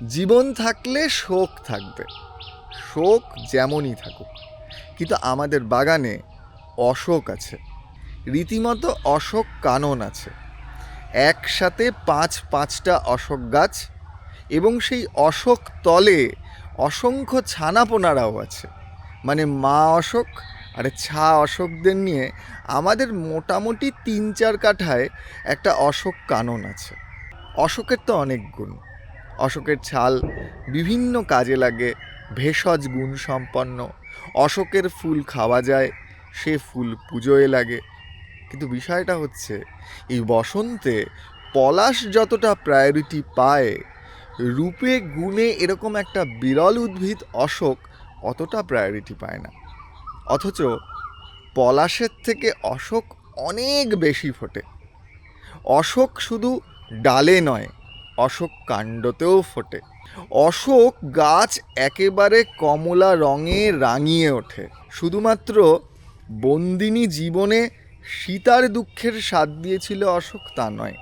জীবন থাকলে শোক থাকবে, শোক যেমনই থাকুক, কিন্তু আমাদের বাগানে অশোক আছে, রীতিমতো অশোক কানন আছে। একসাথে পাঁচটা অশোক গাছ, এবং সেই অশোক তলে অসংখ্য ছানাপোনারাও আছে। মানে মা অশোক আর ছা অশোকদের নিয়ে আমাদের মোটামুটি 3-4 কাঠায় একটা অশোক কানন আছে। অশোকের তো অনেক গুণ। অশোকের ছাল বিভিন্ন কাজে লাগে, ভেষজ গুণ সম্পন্ন। অশোকের ফুল খাওয়া যায়, সে ফুল পুজোয় লাগে। কিন্তু বিষয়টা হচ্ছে, এই বসন্তে পলাশ যতটা প্রায়োরিটি পায়, রূপে গুণে এরকম একটা বিরল উদ্ভিদ অশোক অতটা প্রায়োরিটি পায় না। অথচ পলাশের থেকে অশোক অনেক বেশি ফোটে। অশোক শুধু ডালে নয়, অশোক কাণ্ডতেও ফোটে। অশোক গাছ একেবারে কমলা রঙে রাঙিয়ে ওঠে। শুধুমাত্র বন্দিনী জীবনে সীতার দুঃখের স্বাদ দিয়েছিল অশোক তা নয়,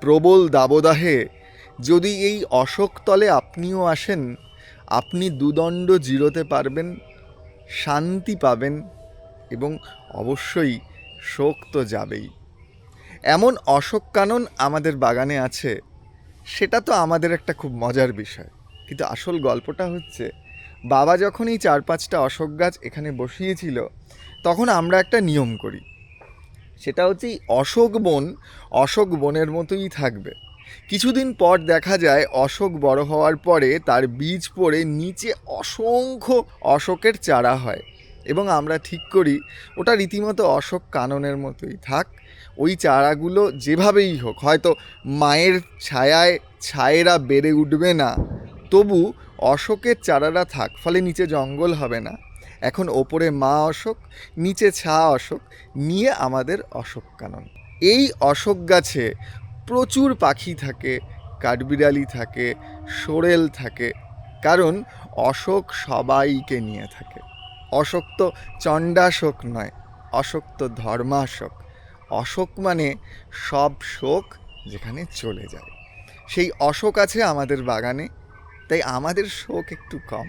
প্রবল দাবদাহে যদি এই অশোক তলে আপনিও আসেন, আপনি দুদণ্ড জিরোতে পারবেন, শান্তি পাবেন, এবং অবশ্যই শোক তো যাবেই। এমন অশোক কানন আমাদের বাগানে আছে, সেটা তো আমাদের একটা খুব মজার বিষয়। কিন্তু আসল গল্পটা হচ্ছে, বাবা যখন এই 4-5টা অশোক গাছ এখানে বসিয়েছিল, তখন আমরা একটা নিয়ম করি। সেটা হচ্ছে, এই অশোক বনের মতোই থাকবে। কিছুদিন পর দেখা যায় অশোক বড় হওয়ার পরে তার বীজ পড়ে নিচে অসংখ্য অশোকের চারা হয়, এবং আমরা ঠিক করি ওটা রীতিমতো অশোক কাননের মতোই থাক। ওই চারাগুলো যেভাবেই হোক, হয়তো মায়ের ছায়েরা বেড়ে উঠবে না, তবু অশোকের চারাটা থাক, ফলে নিচে জঙ্গল হবে না। এখন ওপরে মা অশোক, নিচে ছা অশোক, নিয়ে আমাদের অশোক কানন। এই অশোক গাছে প্রচুর পাখি থাকে, কাঠবিড়ালি থাকে, সোরেল থাকে, কারণ অশোক সবাইকে নিয়ে থাকে। অশোক তো চণ্ডাশোক নয়, অশোক তো ধর্মাশোক। অশোক মানে সব শোক যেখানে চলে যায়, সেই অশোক আছে আমাদের বাগানে। তাই আমাদের শোক একটু কম।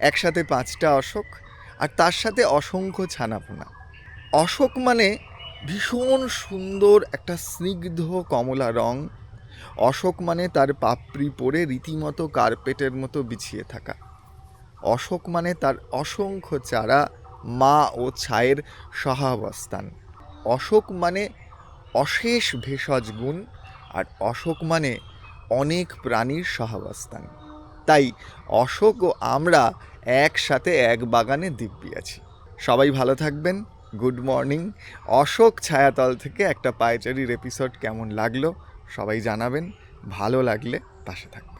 একসাথে 5টা অশোক, আর তার সাথে অসংখ্য ছানাপোনা। অশোক মানে ভীষণ সুন্দর একটা স্নিগ্ধ কমলা রং। অশোক মানে তার পাপড়ি পরে রীতিমতো কার্পেটের মতো বিছিয়ে থাকা। অশোক মানে তার অসংখ্য চারা, মা ও ছায়ের সহাবস্থান। অশোক মানে অশেষ ভেষজ গুণ, আর অশোক মানে অনেক প্রাণীর সহাবস্থান। তাই অশোক ও আমরা একসাথে এক বাগানে দিব্যি আছি। সবাই ভালো থাকবেন। Good morning. অশোক ছায়াতল থেকে একটা পায়চারির এপিসোড কেমন লাগলো সবাই জানাবেন। ভালো লাগলে পাশে থাকবেন।